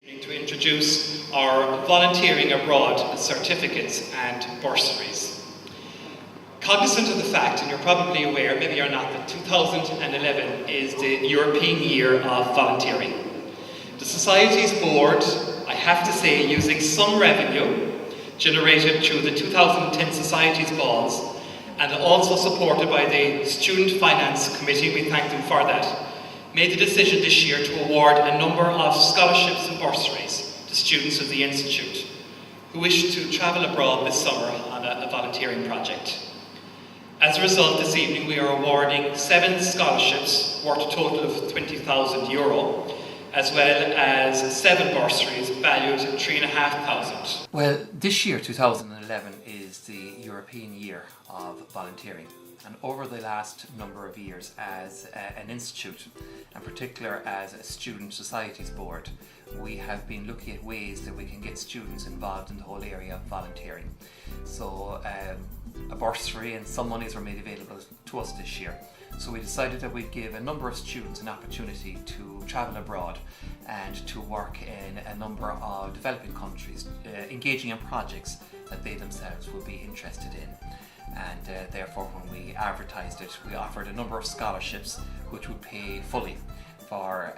To introduce our volunteering abroad certificates and bursaries. Cognizant of the fact, and you're probably aware, maybe you're not, that 2011 is the European Year of Volunteering. The Society's board, I have to say, using some revenue generated through the 2010 Society's balls and also supported by the Student Finance Committee, we thank them for that, made the decision this year to award a number of scholarships and bursaries to students of the Institute who wish to travel abroad this summer on a volunteering project. As a result, this evening we are awarding 7 scholarships worth a total of €20,000, as well as 7 bursaries valued at €3,500. Well, this year, 2011, is the European Year of Volunteering. And over the last number of years as an institute, in particular as a student societies board, we have been looking at ways that we can get students involved in the whole area of volunteering. So a bursary and some monies were made available to us this year. So we decided that we'd give a number of students an opportunity to travel abroad and to work in a number of developing countries, engaging in projects that they themselves would be interested in. And therefore, when we advertised it, we offered a number of scholarships which would pay fully for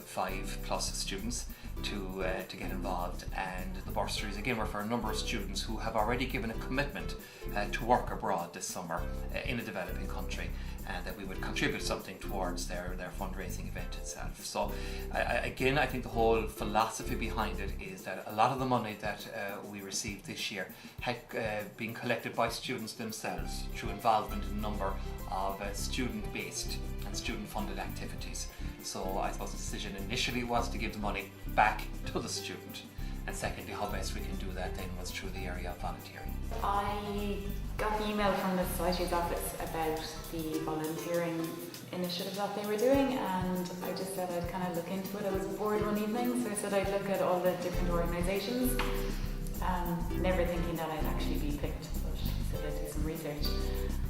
5+ students to get involved, and the bursaries again were for a number of students who have already given a commitment to work abroad this summer in a developing country, and that we would contribute something towards their fundraising event itself. So again, I think the whole philosophy behind it is that a lot of the money that we received this year had been collected by students themselves through involvement in a number of student-based and student-funded activities. So I suppose the decision initially was to give the money back to the student, and secondly, how best we can do that then was through the area of volunteering. I got the email from the Society's office about the volunteering initiative that they were doing, and I just said I'd kind of look into it. I was bored one evening, so I said I'd look at all the different organisations, never thinking that I'd actually be picked, but I said I'd do some research.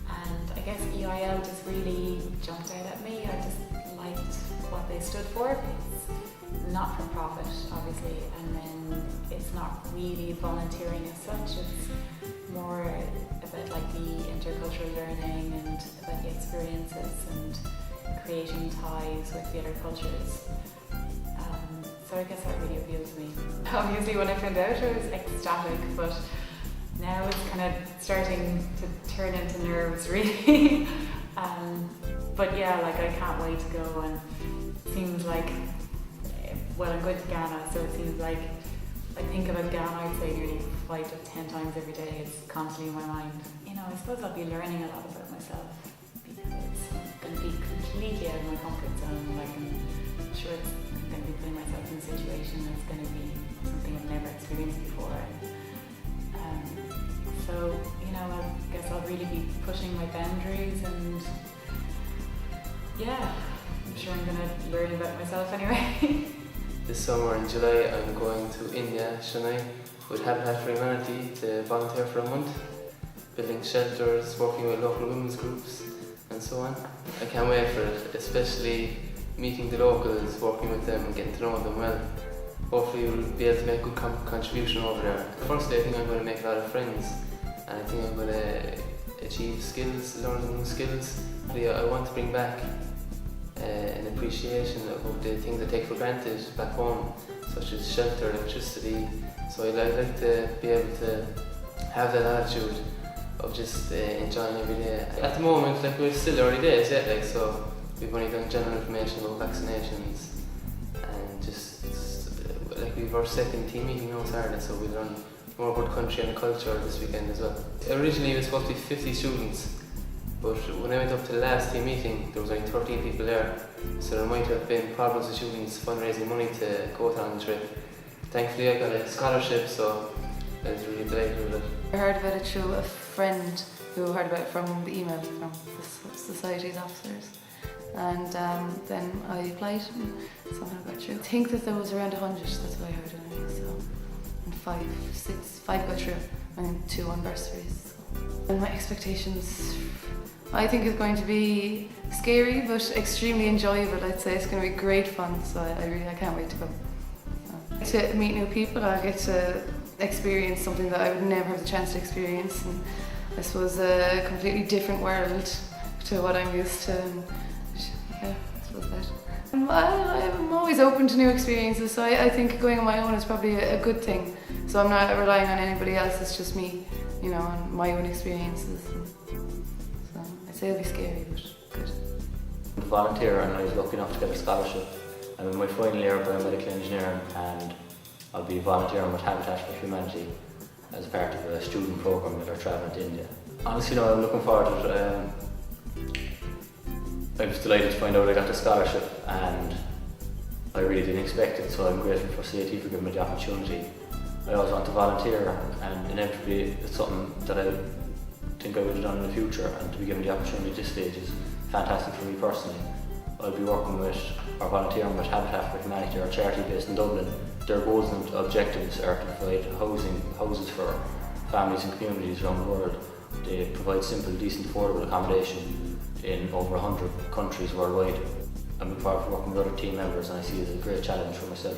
And I guess EIL just really jumped out at me. I just liked what they stood for. It's not for profit, obviously, and then it's not really volunteering as such. It's more about like the intercultural learning and about the experiences and creating ties with the other cultures. So I guess that really appealed to me. Obviously, when I found out, I was ecstatic, but now it's kind of starting to turn into nerves, really. But yeah, like I can't wait to go, and it seems like, well, I'm going to Ghana, so it seems like I think about Ghana, I'd say nearly 5 to 10 times every day. It's constantly in my mind. You know, I suppose I'll be learning a lot about myself, because I'm going to be completely out of my comfort zone. Like I'm sure I'm going to be putting myself in a situation that's going to be something I've never experienced before. So, you know, I guess I'll really be pushing my boundaries, and yeah, I'm sure I'm going to learn about myself anyway. This summer in July I'm going to India, Chennai, with Habitat for Humanity to volunteer for a month, building shelters, working with local women's groups and so on. I can't wait for it, especially meeting the locals, working with them and getting to know them well. Hopefully we'll be able to make a good contribution over there. Firstly, I think I'm going to make a lot of friends, and I think I'm going to achieve skills, learn new skills. I want to bring back an appreciation of the things I take for granted back home, such as shelter, electricity. So I'd like to be able to have that attitude of just enjoying every day. At the moment, like, we're still early days yet, like, so we've only done general information about vaccinations, and just like we've our second team meeting now Saturday, so we'll learn more about the country and the culture this weekend as well. Originally it was supposed to be 50 students, but when I went up to the last team meeting there was only 13 people there, so there might have been problems with students fundraising money to go on the trip. Thankfully I got a scholarship, so I was really delighted with it. I heard about it through a friend who heard about it from the email from the Society's officers, and then I applied and somehow got through. I think that there was around 100, that's what I heard anyway, so, and 5 got through and 2 on bursaries. So. And my expectations, I think it's going to be scary but extremely enjoyable. I'd say it's going to be great fun, so I can't wait to go. To meet new people, I get to experience something that I would never have the chance to experience, and I suppose a completely different world to what I'm used to. And yeah, I suppose that. I'm always open to new experiences, so I think going on my own is probably a good thing. So I'm not relying on anybody else, it's just me, you know, and my own experiences. So I'd say it'll be scary, but good. I'm a volunteer and I was lucky enough to get a scholarship. I'm in my final year of biomedical engineering and I'll be volunteering with Habitat for Humanity as part of a student programme that are travelling to India. Honestly, no, I'm looking forward to it. I was delighted to find out I got the scholarship and I really didn't expect it, so I'm grateful for CIT for giving me the opportunity. I always want to volunteer and inevitably it's something that I think I would have done in the future, and to be given the opportunity at this stage is fantastic for me personally. I'll be working with or volunteering with Habitat for Humanity, our charity based in Dublin. Their goals and objectives are to provide houses for families and communities around the world. They provide simple, decent, affordable accommodation in over 100 countries worldwide. I'm looking forward to working with other team members and I see it as a great challenge for myself.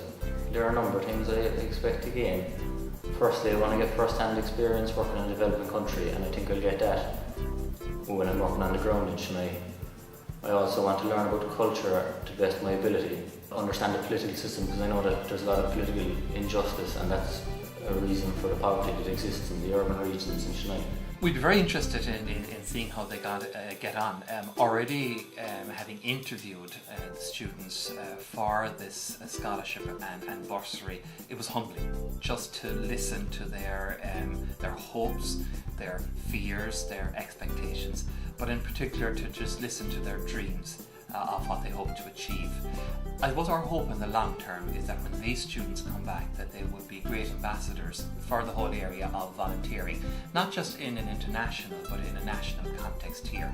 There are a number of things I expect to gain. Firstly, I want to get first-hand experience working in a developing country, and I think I'll get that when I'm working on the ground in Chennai. I also want to learn about the culture to the best of my ability, understand the political system, because I know that there's a lot of political injustice and that's a reason for the poverty that exists in the urban regions in Chennai. We'd be very interested in seeing how they get on. Already having interviewed the students for this scholarship and bursary, it was humbling just to listen to their hopes, their fears, their expectations, but in particular to just listen to their dreams of what they hope to achieve. I suppose our hope in the long term is that when these students come back, that they would be great ambassadors for the whole area of volunteering, not just in an international but in a national context here,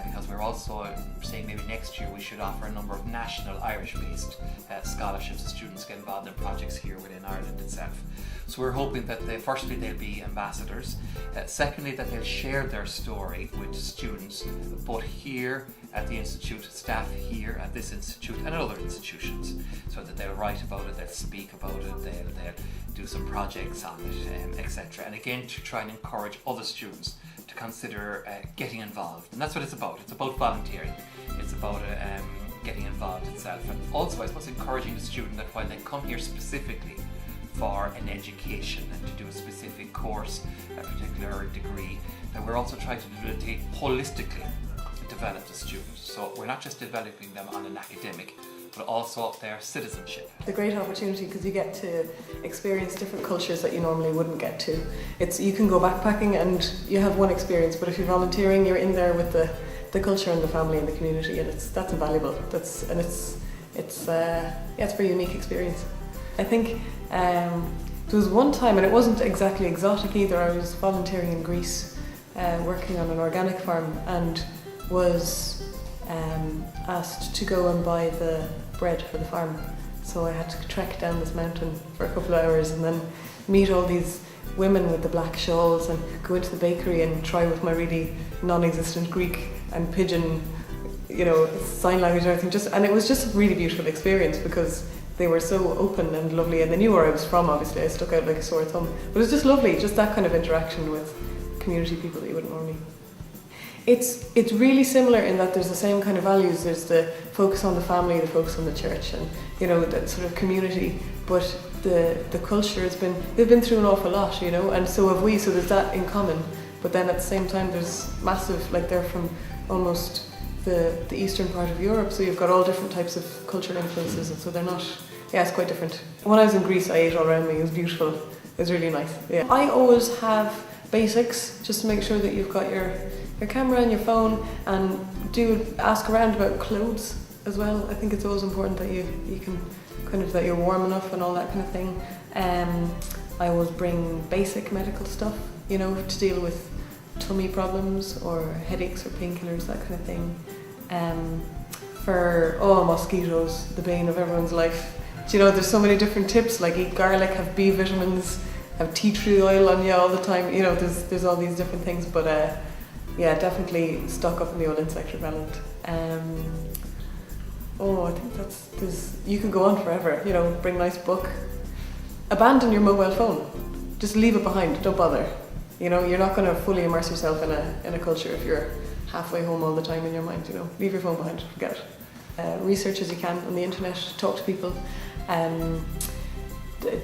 because we're also saying maybe next year we should offer a number of national Irish-based scholarships to students get involved in projects here within Ireland itself. So we're hoping that firstly they'll be ambassadors, secondly that they'll share their story with students both here at the Institute, staff here at this institute and at other institutions, so that they'll write about it, they'll speak about it, they'll do some projects on it, etc. And again, to try and encourage other students to consider getting involved. And that's what it's about. It's about volunteering. It's about getting involved itself. And also, I suppose, encouraging the student that while they come here specifically for an education and to do a specific course, a particular degree, that we're also trying to do it holistically, develop the students. So we're not just developing them on an academic, but also their citizenship. It's a great opportunity because you get to experience different cultures that you normally wouldn't get to. You can go backpacking and you have one experience, but if you're volunteering, you're in there with the culture and the family and the community, and that's invaluable. It's a very unique experience. I think there was one time, and it wasn't exactly exotic either. I was volunteering in Greece, working on an organic farm, and was asked to go and buy the bread for the farm. So I had to trek down this mountain for a couple of hours and then meet all these women with the black shawls and go into the bakery and try with my really non-existent Greek and pidgin, sign language and everything. And it was just a really beautiful experience because they were so open and lovely, and they knew where I was from. Obviously, I stuck out like a sore thumb, but it was just lovely, just that kind of interaction with community people that you wouldn't normally. It's really similar in that there's the same kind of values. There's the focus on the family, the focus on the church, and that sort of community. But the culture they've been through an awful lot, and so have we. So there's that in common. But then at the same time, there's massive, they're from almost the eastern part of Europe. So you've got all different types of cultural influences, and so they're not. Yeah, it's quite different. When I was in Greece, I ate all around me. It was beautiful. It was really nice. Yeah, I always have basics just to make sure that you've got your camera and your phone, and do ask around about clothes as well. I think it's always important that you can that you're warm enough and all that kind of thing. I always bring basic medical stuff, to deal with tummy problems or headaches or painkillers, that kind of thing. For mosquitoes, the bane of everyone's life. There's so many different tips, like eat garlic, have B vitamins, have tea tree oil on you all the time. There's all these different things, but yeah, definitely stock up on the old insect repellent. I think you can go on forever. Bring a nice book. abandon your mobile phone. Just leave it behind, don't bother. You know, you're not going to fully immerse yourself in a culture if you're halfway home all the time in your mind, you know. Leave your phone behind, forget it. Research as you can on the internet, talk to people,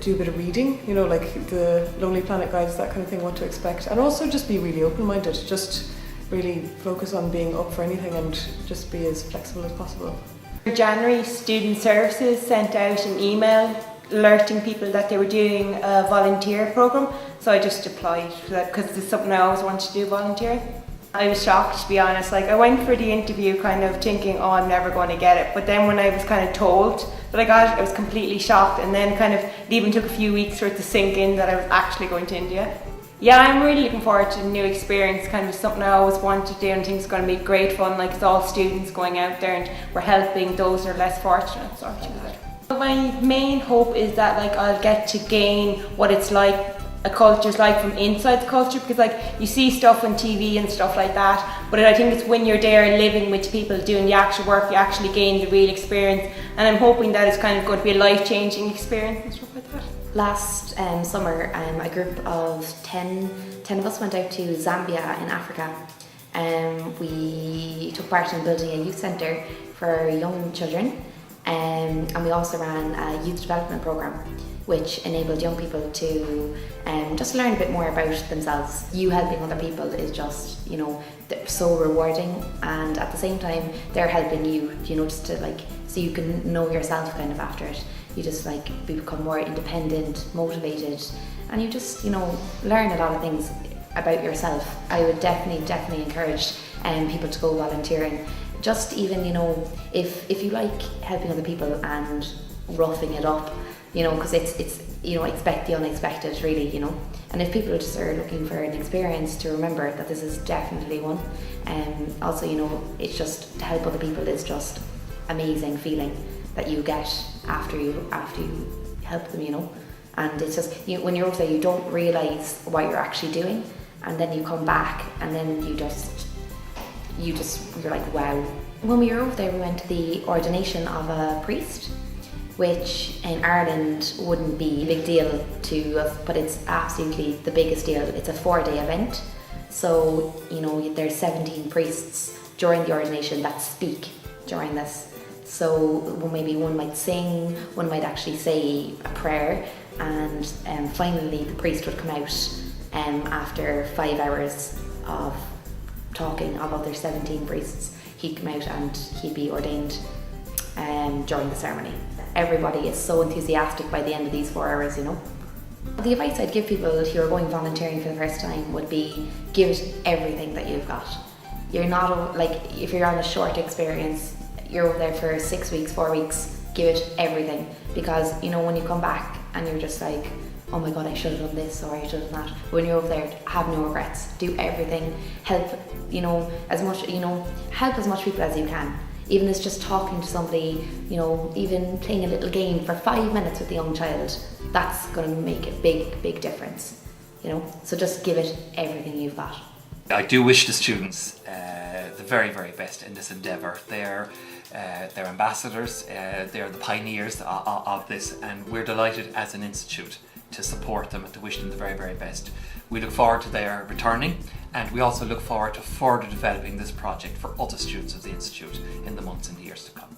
do a bit of reading, you know, like the Lonely Planet guides, that kind of thing, what to expect. And also just be really open-minded, just really focus on being up for anything and just be as flexible as possible. In January, Student Services sent out an email alerting people that they were doing a volunteer programme, so I just applied for that because it's something I always wanted to do, volunteering. I was shocked, to be honest. Like, I went for the interview kind of thinking, oh, I'm never going to get it, but then when I was kind of told that I got it, I was completely shocked, and then kind of it even took a few weeks for it to sink in that I was actually going to India. Yeah, I'm really looking forward to a new experience, kind of something I always wanted to do and think it's going to be great fun. Like, it's all students going out there and we're helping those who are less fortunate, so I think that. My main hope is that like I'll get to gain what it's like, a culture's like from inside the culture, because like you see stuff on TV and stuff like that, but I think it's when you're there living with people doing the actual work, you actually gain the real experience, and I'm hoping that it's kind of going to be a life-changing experience and stuff like that. Last summer, a group of 10 of us went out to Zambia in Africa. We took part in building a youth centre for young children, and we also ran a youth development programme which enabled young people to just learn a bit more about themselves. You helping other people is just, you know, so rewarding, and at the same time they're helping you, you know, just to like, so you can know yourself kind of after it. You just like become more independent, motivated, and you just, you know, learn a lot of things about yourself. I would definitely encourage people to go volunteering. Just even, you know, if you like helping other people and roughing it up, you know, because it's you know, expect the unexpected, really, you know. And if people just are looking for an experience, to remember that this is definitely one. Also, you know, it's just to help other people is just amazing feeling that you get after you help them, you know. And it's just, you know, when you're over there, you don't realise what you're actually doing, and then you come back and then you're like, wow. When we were over there, we went to the ordination of a priest, which in Ireland wouldn't be a big deal to us, but it's absolutely the biggest deal. It's a 4-day event. So, you know, there's 17 priests during the ordination that speak during this. So maybe one might sing, one might actually say a prayer, and finally the priest would come out after 5 hours of talking of other 17 priests. He'd come out and he'd be ordained during the ceremony. Everybody is so enthusiastic by the end of these 4 hours, you know. The advice I'd give people who are going volunteering for the first time would be, give it everything that you've got. You're not, like, if you're on a short experience, you're over there for 6 weeks, 4 weeks, give it everything. Because, you know, when you come back and you're just like, oh my god, I should have done this or I should have done that. When you're over there, have no regrets. Do everything. Help, you know, as much, you know, help as much people as you can. Even as just talking to somebody, you know, even playing a little game for 5 minutes with a young child, that's going to make a big difference, you know. So just give it everything you've got. I do wish the students the very best in this endeavour. They're ambassadors, they're the pioneers of this, and we're delighted as an institute to support them and to wish them the very best. We look forward to their returning, and we also look forward to further developing this project for other students of the institute in the months and the years to come.